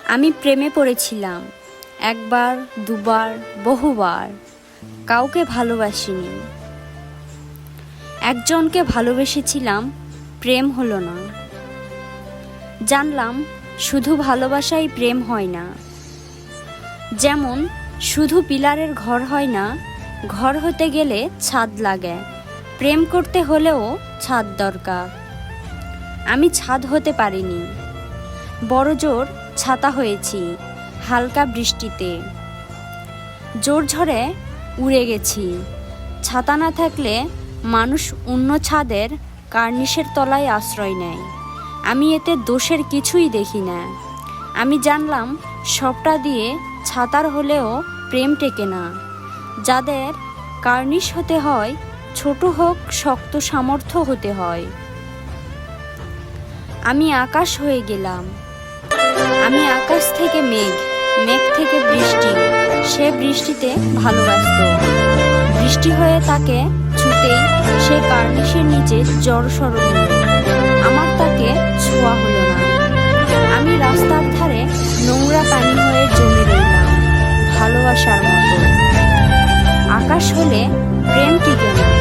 আমি প্রেমে পড়েছিলাম, একবার দুবার বহুবার। কাউকে ভালোবাসিনি। একজনকে ভালোবেসেছিলাম, প্রেম হলো না। জানলাম শুধু ভালোবাসাই প্রেম হয় না। যেমন শুধু পিলারের ঘর হয় না, ঘর হতে গেলে ছাদ লাগে। প্রেম করতে হলেও ছাদ দরকার। আমি ছাদ হতে পারিনি। বড় জোর ছাতা হয়েছি হালকা বৃষ্টিতে। জোর ঝড়ে উড়ে গেছি। ছাতা না থাকলে মানুষ অন্য ছাদের কার্নিশের তলায় আশ্রয় নেয়। আমি এতে দোষের কিছুই দেখি না। আমি জানলাম সবটা দিয়ে ছাতার হলেও প্রেম টেকে না। যাদের কার্নিশ হতে হয়, ছোট হোক শক্ত সামর্থ্য হতে হয়। আমি আকাশ হয়ে গেলাম। আমি আকাশ থেকে মেঘ, মেঘ থেকে বৃষ্টি। সে বৃষ্টিতে ভালোবাসত। বৃষ্টি হয়ে তাকে ছুতেই সে কার্নিশের নিচে জড়সড় হলো। আমার তাকে ছোঁয়া হলো না। আমি রাস্তার ধারে নোংরা পানি হয়ে জমে রইলাম, ভালোবাসার মতো। আকাশ হলে প্রেম টিকে না।